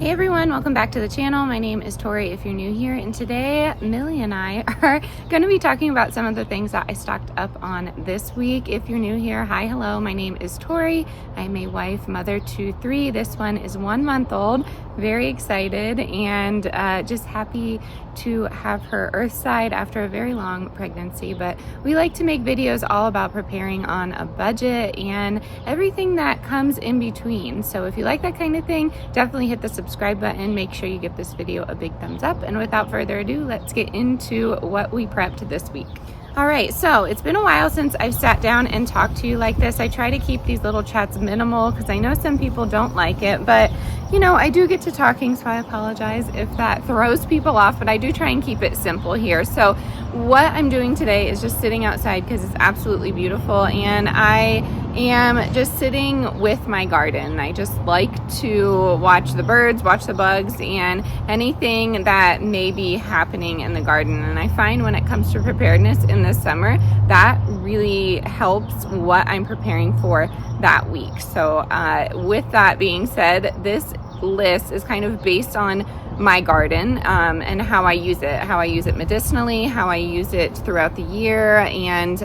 Hey everyone, welcome back to the channel. My name is Tori if you're new here, and today Millie and I are going to be talking about some of the things that I stocked up on this week. If you're new here, hi, hello, my name is Tori. I'm a wife, mother to 3. This one is 1 month old. Very excited and just happy to have her earthside after a very long pregnancy. But we like to make videos all about preparing on a budget and everything that comes in between. So if you like that kind of thing, definitely hit the subscribe button. Make sure you give this video a big thumbs up. And without further ado, let's get into what we prepped this week. All right, so it's been a while since I've sat down and talked to you like this. I try to keep these little chats minimal because I know some people don't like it, but you know, I do get to talking, so I apologize if that throws people off, but I do try and keep it simple here. So what I'm doing today is just sitting outside because it's absolutely beautiful, and I am just sitting with my garden. I just like to watch the birds, watch the bugs, and anything that may be happening in the garden. And I find when it comes to preparedness in the summer, that really helps what I'm preparing for that week. So with that being said, this list is kind of based on my garden and how I use it medicinally, how I use it throughout the year, and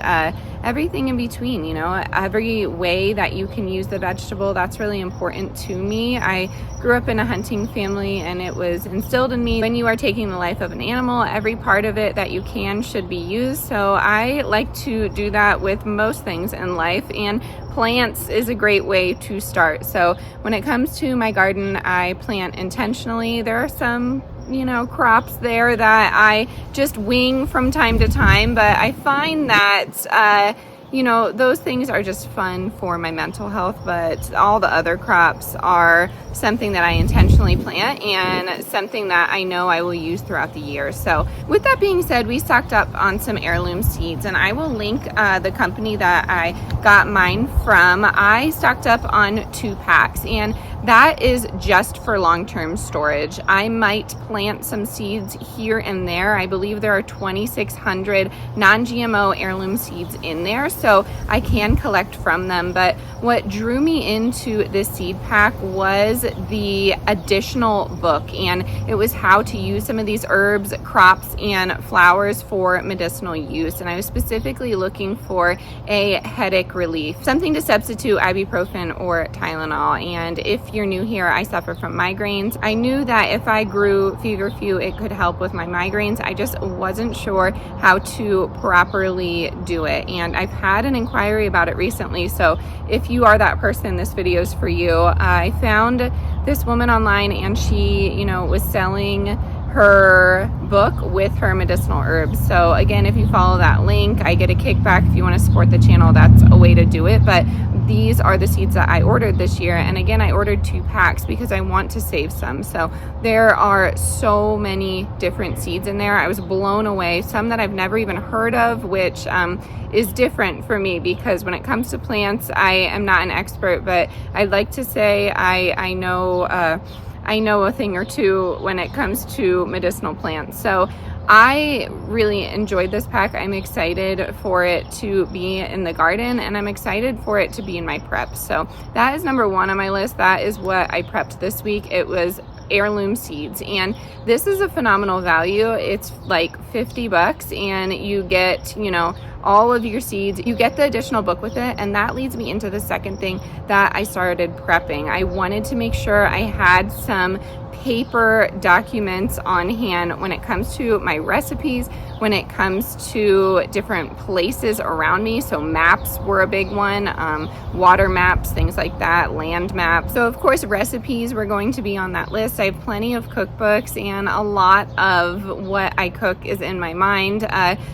everything in between. You know, every way that you can use the vegetable, that's really important to me. I grew up in a hunting family, and it was instilled in me, when you are taking the life of an animal, every part of it that you can should be used. So I like to do that with most things in life, and plants is a great way to start. So when it comes to my garden, I plant intentionally. There are some, you know, crops there that I just wing from time to time, but I find that you know, those things are just fun for my mental health, but all the other crops are something that I intentionally plant and something that I know I will use throughout the year. So with that being said, we stocked up on some heirloom seeds, and I will link the company that I got mine from. I stocked up on 2 packs, and that is just for long-term storage. I might plant some seeds here and there. I believe there are 2,600 non-GMO heirloom seeds in there, so I can collect from them. But what drew me into this seed pack was the additional book, and it was how to use some of these herbs, crops, and flowers for medicinal use. And I was specifically looking for a headache relief, something to substitute ibuprofen or Tylenol. And if you're new here, I suffer from migraines. I knew that if I grew feverfew, it could help with my migraines. I just wasn't sure how to properly do it, and I've had an inquiry about it recently. So if you are that person, this video is for you. I found this woman online, and she, you know, was selling her book with her medicinal herbs. So again, if you follow that link, I get a kickback. If you want to support the channel, that's a way to do it. But these are the seeds that I ordered this year, and again, I ordered 2 packs because I want to save some. So there are so many different seeds in there. I was blown away. Some that I've never even heard of, which is different for me because when it comes to plants, I am not an expert, but I'd like to say I know a thing or two when it comes to medicinal plants. So I really enjoyed this pack. I'm excited for it to be in the garden, and I'm excited for it to be in my prep. So that is number 1 on my list. That is what I prepped this week. It was heirloom seeds, and this is a phenomenal value. It's like $50, and you get, you know, all of your seeds. You get the additional book with it, and that leads me into the second thing that I started prepping. I wanted to make sure I had some paper documents on hand when it comes to my recipes, when it comes to different places around me. So maps were a big one, water maps, things like that, land maps. So of course recipes were going to be on that list. I have plenty of cookbooks, and a lot of what I cook is in my mind.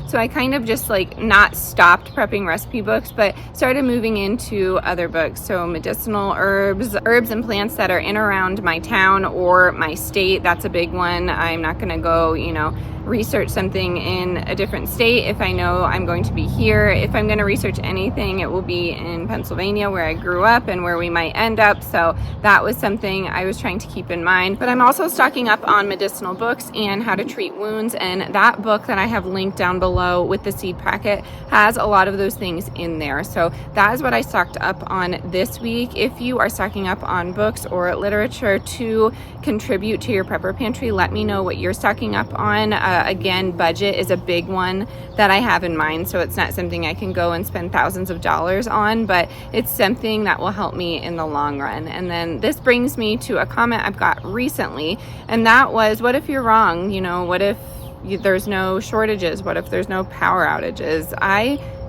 So I kind of just like not stopped prepping recipe books, but started moving into other books. So medicinal herbs and plants that are in around my town or my state. That's a big one. I'm not going to go, you know, research something in a different state if I know I'm going to be here. If I'm going to research anything, it will be in Pennsylvania, where I grew up and where we might end up. So that was something I was trying to keep in mind. But I'm also stocking up on medicinal books and how to treat wounds, and that book that I have linked down below with the seed packet it has a lot of those things in there. So that is what I stocked up on this week. If you are stocking up on books or literature to contribute to your prepper pantry, let me know what you're stocking up on. Again, budget is a big one that I have in mind, so it's not something I can go and spend thousands of dollars on, but it's something that will help me in the long run. And then this brings me to a comment I've got recently, and that was, what if you're wrong? You know, what if there's no shortages? What if there's no power outages?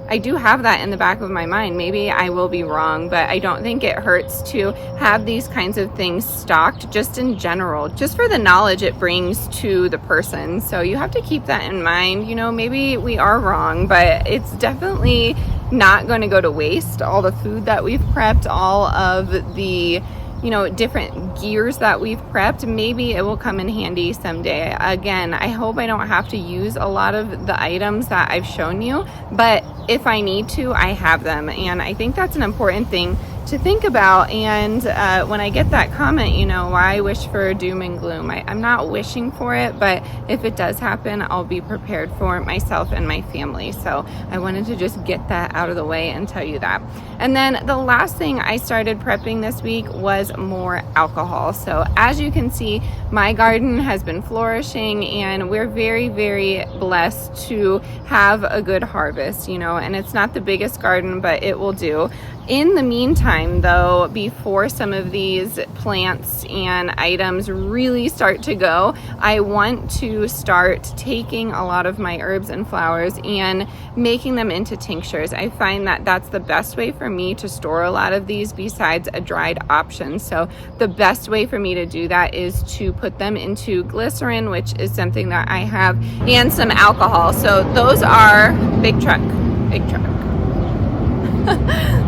I do have that in the back of my mind. Maybe I will be wrong, but I don't think it hurts to have these kinds of things stocked just in general, just for the knowledge it brings to the person. So you have to keep that in mind. You know, maybe we are wrong, but it's definitely not going to go to waste. All the food that we've prepped, all of the, you know, different gears that we've prepped, maybe it will come in handy someday. Again, I hope I don't have to use a lot of the items that I've shown you, but if I need to, I have them. And I think that's an important thing to think about. And when I get that comment, you know, why wish for doom and gloom? I'm not wishing for it, but if it does happen, I'll be prepared for myself and my family. So I wanted to just get that out of the way and tell you that. And then the last thing I started prepping this week was more alcohol. So as you can see, my garden has been flourishing, and we're very, very blessed to have a good harvest, you know, and it's not the biggest garden, but it will do. In the meantime, though, before some of these plants and items really start to go, I want to start taking a lot of my herbs and flowers and making them into tinctures. I find that that's the best way for me to store a lot of these besides a dried option. So the best way for me to do that is to put them into glycerin, which is something that I have, and some alcohol. So those are big truck.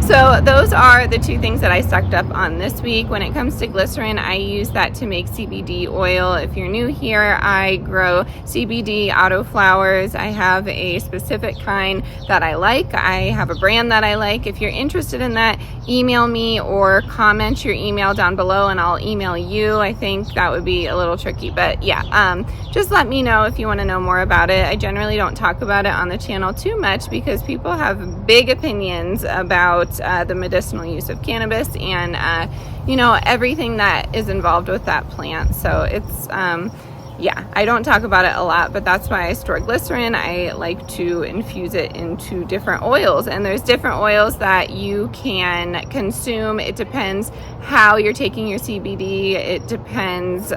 So those are the two things that I stocked up on this week. When it comes to glycerin, I use that to make CBD oil. If you're new here, I grow CBD autoflowers. I have a specific kind that I like. I have a brand that I like. If you're interested in that, email me or comment your email down below and I'll email you. I think that would be a little tricky, but yeah, just let me know if you want to know more about it. I generally don't talk about it on the channel too much because people have big opinions about the medicinal use of cannabis and you know, everything that is involved with that plant. So it's yeah, I don't talk about it a lot, but that's why I store glycerin. I like to infuse it into different oils, and there's different oils that you can consume. It depends how you're taking your CBD. It depends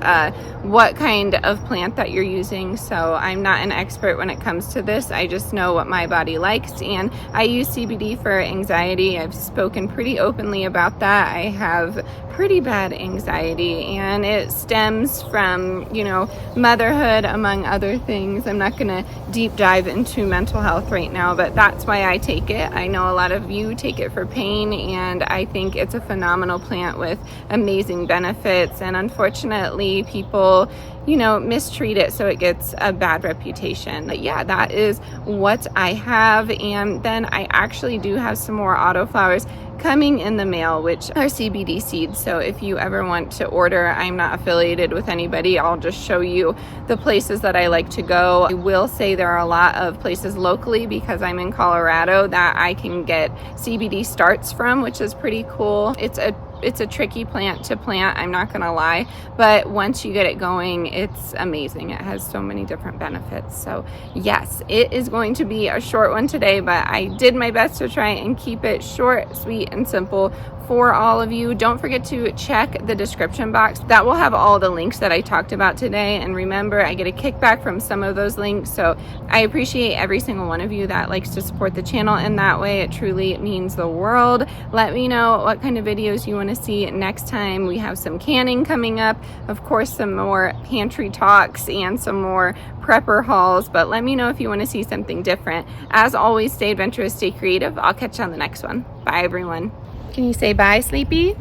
what kind of plant that you're using. So I'm not an expert when it comes to this. I just know what my body likes, and I use CBD for anxiety. I've spoken pretty openly about that. I have pretty bad anxiety, and it stems from, you know, motherhood, among other things. I'm not gonna deep dive into mental health right now, but that's why I take it. I know a lot of you take it for pain, and I think it's a phenomenal plant with amazing benefits, and unfortunately people, you know, mistreat it, so it gets a bad reputation. But yeah, that is what I have. And then I actually do have some more autoflowers coming in the mail, which are CBD seeds. So if you ever want to order, I'm not affiliated with anybody. I'll just show you the places that I like to go. I will say there are a lot of places locally, because I'm in Colorado, that I can get CBD starts from, which is pretty cool. It's a tricky plant to plant, I'm not gonna lie, but once you get it going, it's amazing. It has so many different benefits. So yes, it is going to be a short one today, but I did my best to try and keep it short, sweet, and simple for all of you. Don't forget to check the description box. That will have all the links that I talked about today. And remember, I get a kickback from some of those links. So I appreciate every single one of you that likes to support the channel in that way. It truly means the world. Let me know what kind of videos you want to see next time. We have some canning coming up. Of course, some more pantry talks and some more prepper hauls. But let me know if you want to see something different. As always, stay adventurous, stay creative. I'll catch you on the next one. Bye, everyone. Can you say bye, Sleepy?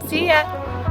See ya.